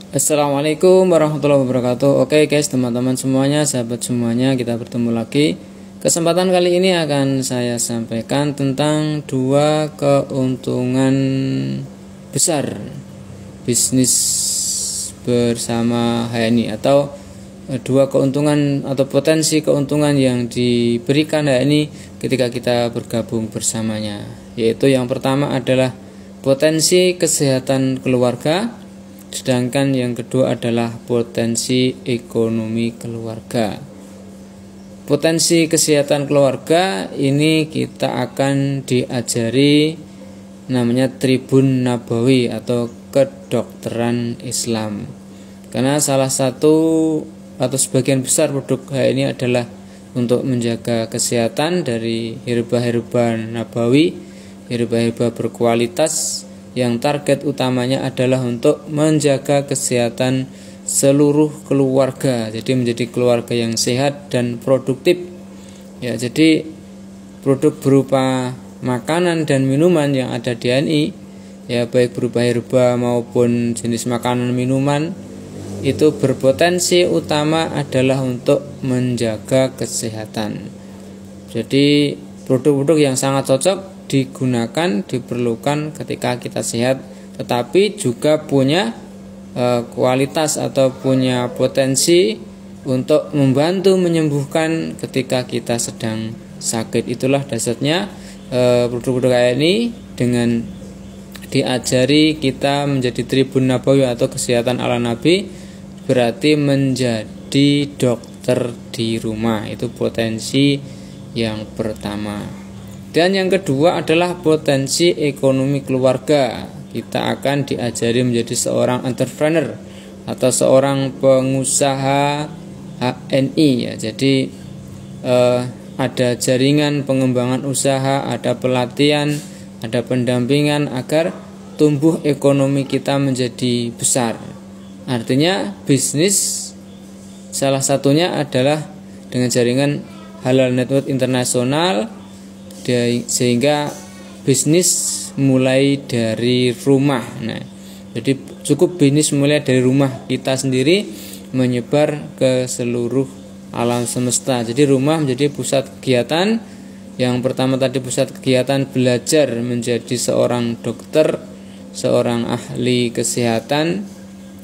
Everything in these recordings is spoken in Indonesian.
Assalamualaikum warahmatullahi wabarakatuh. Oke guys, teman-teman semuanya, sahabat semuanya, kita bertemu lagi. Kesempatan kali ini akan saya sampaikan tentang dua keuntungan besar bisnis bersama HNI, atau dua keuntungan atau potensi keuntungan yang diberikan HNI ketika kita bergabung bersamanya. Yaitu yang pertama adalah potensi kesehatan keluarga, sedangkan yang kedua adalah potensi ekonomi keluarga. Potensi kesehatan keluarga ini kita akan diajari namanya Tribun Nabawi atau kedokteran Islam. Karena salah satu atau sebagian besar produk ini adalah untuk menjaga kesehatan dari herba-herba nabawi, herba-herba berkualitas, yang target utamanya adalah untuk menjaga kesehatan seluruh keluarga, jadi menjadi keluarga yang sehat dan produktif. Ya, jadi produk berupa makanan dan minuman yang ada di HNI, ya baik berupa herba maupun jenis makanan minuman, itu berpotensi utama adalah untuk menjaga kesehatan. Jadi produk-produk yang sangat cocok digunakan, diperlukan ketika kita sehat, tetapi juga punya kualitas atau punya potensi untuk membantu menyembuhkan ketika kita sedang sakit. Itulah dasarnya produk-produk ini dengan diajari kita menjadi Tribun Nabawi atau kesehatan ala Nabi, berarti menjadi dokter di rumah. Itu potensi yang pertama. Dan yang kedua adalah potensi ekonomi keluarga. Kita akan diajari menjadi seorang entrepreneur atau seorang pengusaha HNI, ya. Jadi ada jaringan pengembangan usaha, ada pelatihan, ada pendampingan agar tumbuh ekonomi kita menjadi besar. Artinya bisnis salah satunya adalah dengan jaringan Halal Network Internasional, sehingga bisnis mulai dari rumah. Nah, jadi cukup bisnis mulai dari rumah kita sendiri menyebar ke seluruh alam semesta. Jadi rumah menjadi pusat kegiatan. Yang pertama tadi pusat kegiatan belajar menjadi seorang dokter, seorang ahli kesehatan,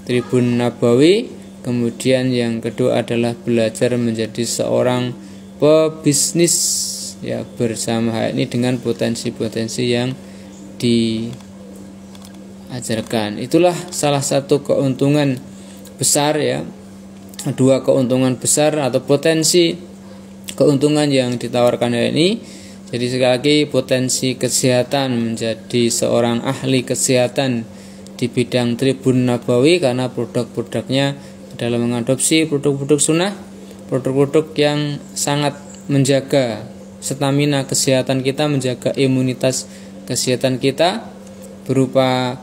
Tribun Nabawi. Kemudian yang kedua adalah belajar menjadi seorang pebisnis, ya, bersama HNI dengan potensi-potensi yang diajarkan. Itulah salah satu keuntungan besar, ya, dua keuntungan besar atau potensi keuntungan yang ditawarkan HNI. Jadi sekali lagi, potensi kesehatan menjadi seorang ahli kesehatan di bidang Tribun Nabawi karena produk-produknya adalah mengadopsi produk-produk sunnah, produk-produk yang sangat menjaga stamina kesehatan kita, menjaga imunitas kesehatan kita, berupa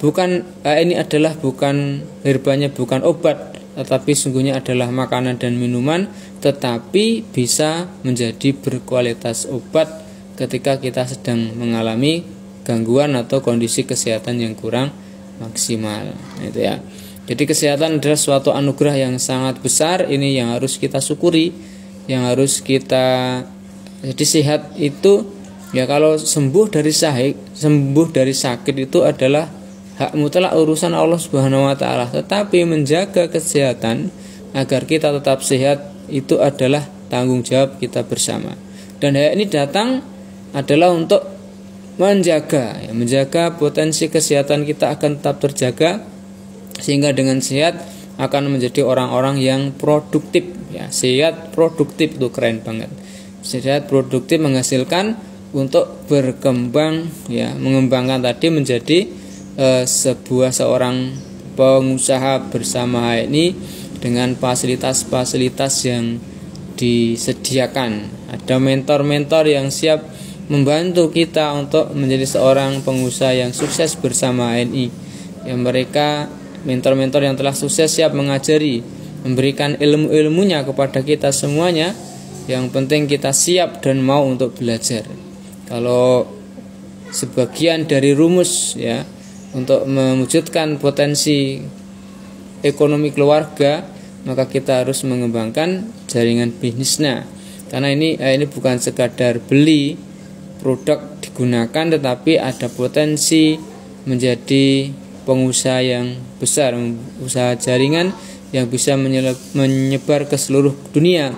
ini adalah bukan herbanya, bukan obat, tetapi sungguhnya adalah makanan dan minuman, tetapi bisa menjadi berkualitas obat ketika kita sedang mengalami gangguan atau kondisi kesehatan yang kurang maksimal. Itu, ya. Jadi kesehatan adalah suatu anugerah yang sangat besar, ini yang harus kita syukuri, yang harus kita. Jadi sehat itu, ya, kalau sembuh dari sakit itu adalah hak mutlak urusan Allah Subhanahu wa taala. Tetapi menjaga kesehatan agar kita tetap sehat itu adalah tanggung jawab kita bersama. Dan hak ini datang adalah untuk menjaga potensi kesehatan kita akan tetap terjaga, sehingga dengan sehat akan menjadi orang-orang yang produktif, ya. Sehat produktif itu keren banget. Sehat produktif menghasilkan untuk berkembang, ya, mengembangkan tadi menjadi seorang pengusaha bersama HNI dengan fasilitas-fasilitas yang disediakan. Ada mentor-mentor yang siap membantu kita untuk menjadi seorang pengusaha yang sukses bersama HNI. Ya, mereka mentor-mentor yang telah sukses siap mengajari, memberikan ilmu-ilmunya kepada kita semuanya. Yang penting kita siap dan mau untuk belajar. Kalau sebagian dari rumus, ya, untuk mewujudkan potensi ekonomi keluarga, maka kita harus mengembangkan jaringan bisnisnya. Karena ini bukan sekadar beli produk digunakan, tetapi ada potensi menjadi pengusaha yang besar, usaha jaringan yang bisa menyebar ke seluruh dunia.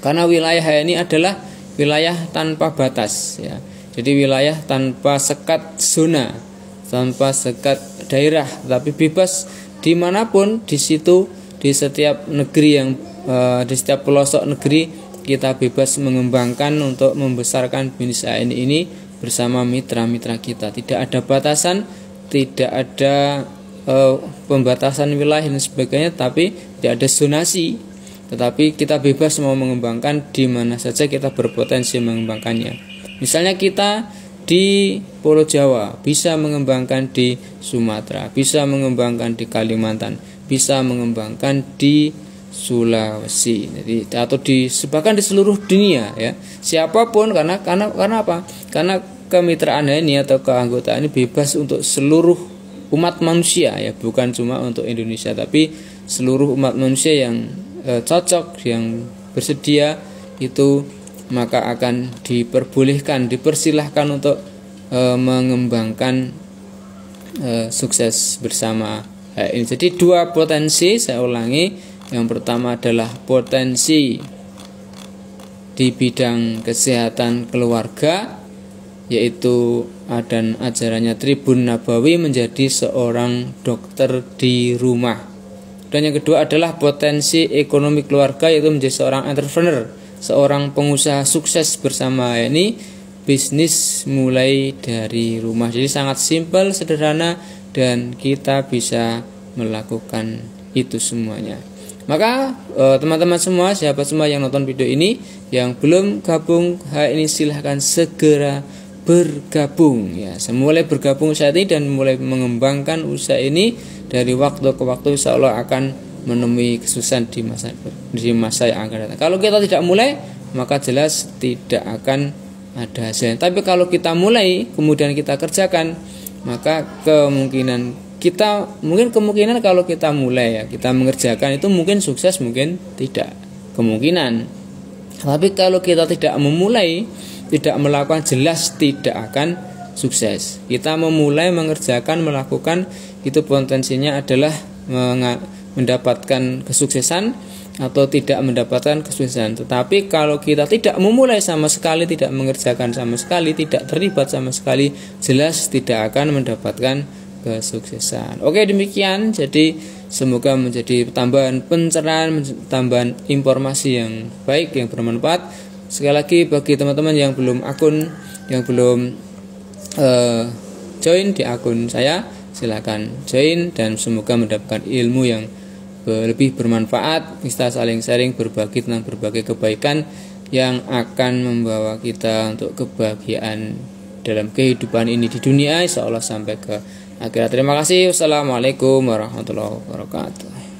Karena wilayah ini adalah wilayah tanpa batas, ya. Jadi wilayah tanpa sekat zona, tanpa sekat daerah, tapi bebas dimanapun di situ, di setiap negeri yang di setiap pelosok negeri kita bebas mengembangkan untuk membesarkan bisnis ANI ini bersama mitra-mitra kita. Tidak ada batasan, tidak ada pembatasan wilayah dan sebagainya, tapi tidak ada zonasi. Tetapi kita bebas mau mengembangkan di mana saja kita berpotensi mengembangkannya. Misalnya kita di Pulau Jawa bisa mengembangkan di Sumatera, bisa mengembangkan di Kalimantan, bisa mengembangkan di Sulawesi, jadi atau bahkan di seluruh dunia, ya. Siapapun, karena apa? Karena kemitraan ini atau keanggotaan ini bebas untuk seluruh umat manusia, ya, bukan cuma untuk Indonesia, tapi seluruh umat manusia yang cocok, yang bersedia itu, maka akan diperbolehkan, dipersilahkan untuk mengembangkan sukses bersama ini. Jadi dua potensi, saya ulangi. Yang pertama adalah potensi di bidang kesehatan keluarga, yaitu dan ajarannya Tribun Nabawi menjadi seorang dokter di rumah. Dan yang kedua adalah potensi ekonomi keluarga, yaitu menjadi seorang entrepreneur, seorang pengusaha sukses bersama ini, bisnis mulai dari rumah. Jadi sangat simpel, sederhana, dan kita bisa melakukan itu semuanya. Maka teman-teman semua, siapa semua yang nonton video ini yang belum gabung ini, silahkan segera bergabung, ya. Mulai bergabung saat ini dan mulai mengembangkan usaha ini, dari waktu ke waktu insya Allah akan menemui kesuksesan di masa yang akan datang. Kalau kita tidak mulai, maka jelas tidak akan ada hasilnya. Tapi kalau kita mulai kemudian kita kerjakan, maka kemungkinan kalau kita mulai, ya, kita mengerjakan itu mungkin sukses, mungkin tidak, kemungkinan. Tapi kalau kita tidak memulai, tidak melakukan, jelas tidak akan sukses. Kita memulai, mengerjakan, melakukan, itu potensinya adalah mendapatkan kesuksesan atau tidak mendapatkan kesuksesan. Tetapi kalau kita tidak memulai sama sekali, tidak mengerjakan sama sekali, tidak terlibat sama sekali, jelas tidak akan mendapatkan kesuksesan. Oke, demikian. Jadi semoga menjadi tambahan pencerahan, tambahan informasi yang baik, yang bermanfaat. Sekali lagi, bagi teman-teman yang belum join di akun saya, silakan join dan semoga mendapatkan ilmu yang lebih bermanfaat. Kita saling sharing, berbagi tentang berbagai kebaikan yang akan membawa kita untuk kebahagiaan dalam kehidupan ini di dunia, insya Allah sampai ke akhirat. Terima kasih. Wassalamualaikum warahmatullahi wabarakatuh.